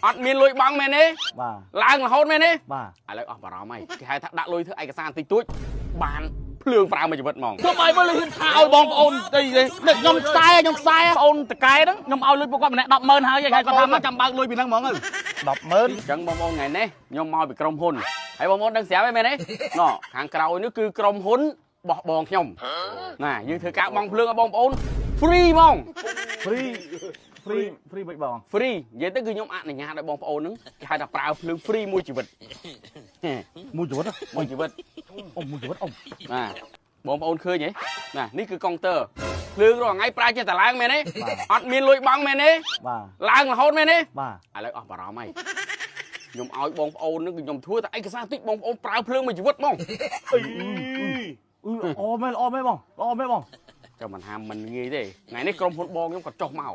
អត់មានលុយបង់មែនទេបាទឡើងរហូតមែនទេបាទឥឡូវអស់បារម្ភហើយគេហៅថាដាក់លុយធ្វើឯកសារតិចតួចបានភ្លើងប្រើមួយជីវិតហ្មង ធ្វើឲ្យមើលហ៊ានថាឲ្យបងប្អូនអីទេខ្ញុំខ្សែបងអូនតកែហ្នឹងខ្ញុំឲ្យលុយពួកគាត់ម្នាក់ 100000 ហើយគាត់ថាមកចាំបើកលុយពីហ្នឹងហ្មងទៅ 100000 អញ្ចឹងបងប្អូនថ្ងៃនេះខ្ញុំមកពីក្រុមហ៊ុនហើយបងប្អូនដឹងស្រាប់ហើយមែនទេណ៎ខាងក្រោយនេះគឺក្រុមហ៊ុនបោះបងខ្ញុំណាយើងធ្វើការបង់ភ្លើងឲ្យបងប្អូន free ហ្មង free មិនបង free និយាយទៅគឺខ្ញុំអនុញ្ញាតឲ្យបងប្អូនហ្នឹងគេហៅថាប្រើភ្លើង free មួយជីវិត មួយជីវិត មួយជីវិត មួយជីវិតអ៊ំ ណាបងប្អូនឃើញទេណានេះគឺកុងទ័រភ្លើងរាល់ថ្ងៃប្រើចេះតែឡើងមែនទេអត់មានលុយបង់មែនទេ បាទ ឡើងរហូតមែនទេ បាទ ឥឡូវអស់បារម្ភហើយខ្ញុំឲ្យបងប្អូននឹងខ្ញុំធ្វើតែឯកសារតិចបងប្អូនប្រើភ្លើងមួយជីវិតហ្មង អូមែនបង ចាំមិនហាមមិនងាយទេថ្ងៃនេះក្រុមហ៊ុនបងខ្ញុំក៏ចុះមក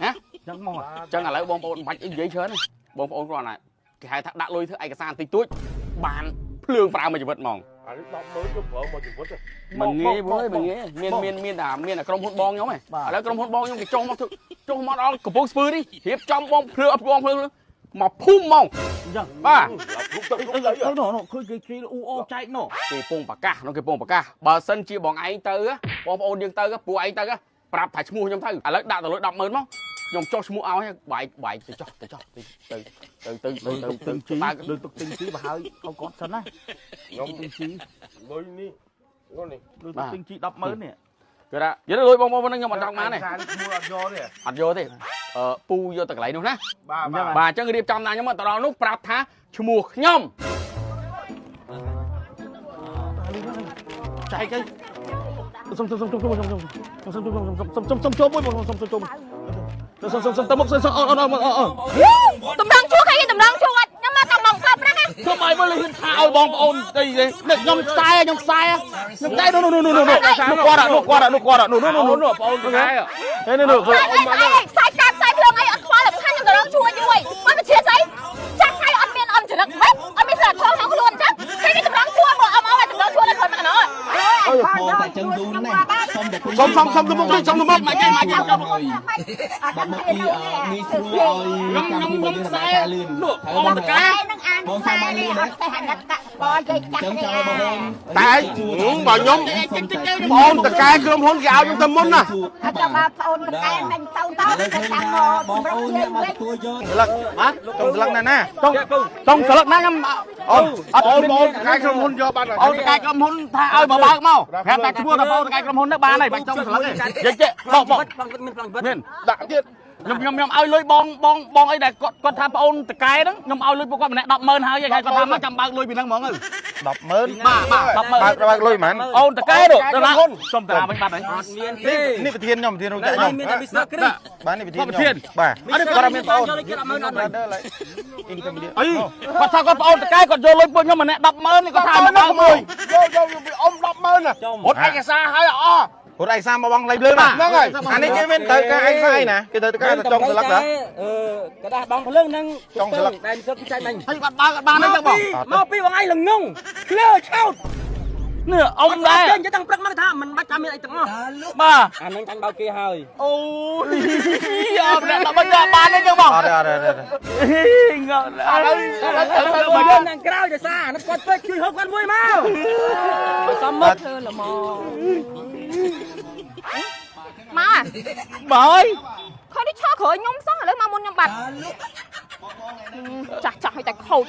ណា ចឹងមក អញ្ចឹងឥឡូវបងប្អូនមិនបាច់អីនិយាយច្រើនទេបងប្អូនគ្រាន់តែគេហៅថាដាក់លុយធ្វើឯកសារតិចតួចបានភ្លើងប្រើមួយជីវិតហ្មង អានេះ100000ខ្ញុំប្រើមកជីវិត មិនងាយបងអើយមិនងាយមានតែក្រុមហ៊ុនបងខ្ញុំឯងឥឡូវក្រុមហ៊ុនបងខ្ញុំគេចុះមកដល់កំពង់ស្ពឺនេះរៀបចំបងភ្លើងអត់បងភ្លើងមកភូមិហ្មង ចឹង បាទ នោះឃើញគេអ៊ូអចែកនោះ គេពងប្រកាសនោះគេពងប្រកាសបើសិនជាបងឯងទៅបងប្អូនយើងទៅពួកឯងទៅប្រាប់ថាឈ្មោះខ្ញុំទៅឥឡូវដាក់ទៅលុយ100000មកខ្ញុំចុះឈ្មោះឲ្យបាយទៅចុះទៅទឹកជីបើទឹកទិញជីបើហើយឲ្យគាត់សិនណា ខ្ញុំទិញជីលុយនេះនោះនេះ ទឹកទិញជី100000នេះ គឺថានិយាយលុយបងប្អូនខ្ញុំអត់ចង់បានទេ សារនេះឈ្មោះអត់យកទេ អត់យកទេពូយកទៅកន្លែងនោះណា បាទ អញ្ចឹងរៀបចំណាខ្ញុំទៅដល់នោះប្រាប់ថាឈ្មោះខ្ញុំ ចែកទៅសុំជួយមួយបងសុំទៅមកសុំអូតម្រង់ជួខអីតម្រង់ជួខ្ញុំមកតែមកប្រាប់ណា ធ្វើឲ្យមើលហ៊ានថាឲ្យបងប្អូនអីទេខ្ញុំខ្សែខ្ញុំតែនោះគាត់នោះបងអូនតកែ ខ្សែកាបខ្សែភ្លើងអីអត់ខ្វល់តែខាងខ្ញុំតម្រង់ជួជួយមកវិជាស្អីចាក់ឲ្យអត់មានអន់ចរិតហ៎អត់មានស្រាតខំក្នុងខ្លួនអញ្ចឹងគេតម្រង់ជួមកអមឲ្យតម្រង់ជួដល់ខ្លួនមកកណោ តែចឹងយូរណាស់សុំទៅមុខនេះសុំទៅមុខមកចេញមកចាំ បើមកពីមីស្រួលឲ្យខ្ញុំខ្សែនោះអូនតកែ នឹងអានខ្សែនេះអត់តែហាត់កាក់បយគេចាក់ ចឹងចង់បង តែបើខ្ញុំបងតកែក្រុមហ៊ុនគេឲ្យខ្ញុំទៅមុនណា អត់ចាំបងប្អូនតកែមិនទៅចាំមក បងប្អូនអ្នកមកទទួលយក ស្លឹកបាទចង់ស្លឹកណាណា ចង់ស្លឹកណាខ្ញុំអត់ បងតកែក្រុមហ៊ុនយកបាត់ហើយ អូនតកែក្រុមហ៊ុនថាឲ្យមកបើកមកប្រាប់តែឈ្មោះថាបងតកែក្រុមហ៊ុនទៅបានហើយបាច់ចង់ស្លឹកទេនិយាយបោកមាន ដាក់ទៀត ខ្ញុំឲ្យលុយបងអីដែលគាត់ថាបងអូនតកែហ្នឹងខ្ញុំឲ្យលុយពួកគាត់ម្នាក់ 100000 ហើយគាត់ថាមកចាំបើកលុយពីហ្នឹងហ្មងទៅ 100000 បាទ100000 បើកលុយហ្មង អូនតកែទៅដល់ហ៊ុនសុំតាវិញបាត់ហើយ នេះប្រធានខ្ញុំប្រធានរោងចក្រខ្ញុំ មានតែមីស្គរី បាទនេះប្រធានខ្ញុំបាទ អត់គាត់មានបងចូលលុយគេ 100000 អត់ អ៊ីនកាំឌី អីគាត់ថាគាត់បងអូនតកែគាត់យកលុយពួកខ្ញុំម្នាក់ 100000 នេះគាត់ថាមកបើកមួយ យកពីអ៊ំ100000ណា រត់ឯកសារឲ្យអស់ រត់ឯកសារមកបងលេខលើណាហ្នឹងហើយអានេះគេមានត្រូវការឯកសារអីណាគេត្រូវការចុងស្លឹកណា กระดาษบองเพลิงนั่ง ចុងស្លឹក ได้มีเสื้อใจมัน ហើយគាត់បើកបានទេចឹងបង មកពីបងឯងល្ងងក្លើឆោត នេះអ៊ំដែរ យើងจะตั้งព្រឹកមកថាមិនបាច់ថាមានអីទាំងអស់ បាទ អានឹងចាញ់បើគេហើយ អូយអត់ដល់មិនបានទេចឹងបង អត់ទេ ងើ ឥឡូវយើងនឹងក្រោយដោយសារអានឹងគាត់ពេកជួយហូបគាត់មួយមកសំមុខធ្វើល្មម មក បើយ ខំនេះឈរក្រោយខ្ញុំសោះឥឡូវមកមុនខ្ញុំបាត់ចាស់ឲ្យតែខូច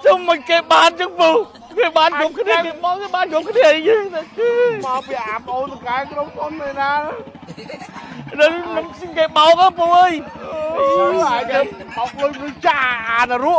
ជុំមិនគេបានចឹងពូគេបានគ្រប់គ្នាគេមកគេបានគ្រប់គ្នាយើង មកពីអាបងតកែក្រុមហ៊ុនឯណា នឹងគេបោកពូអើយ អាចបោកលុយនឹងចាអានរੂ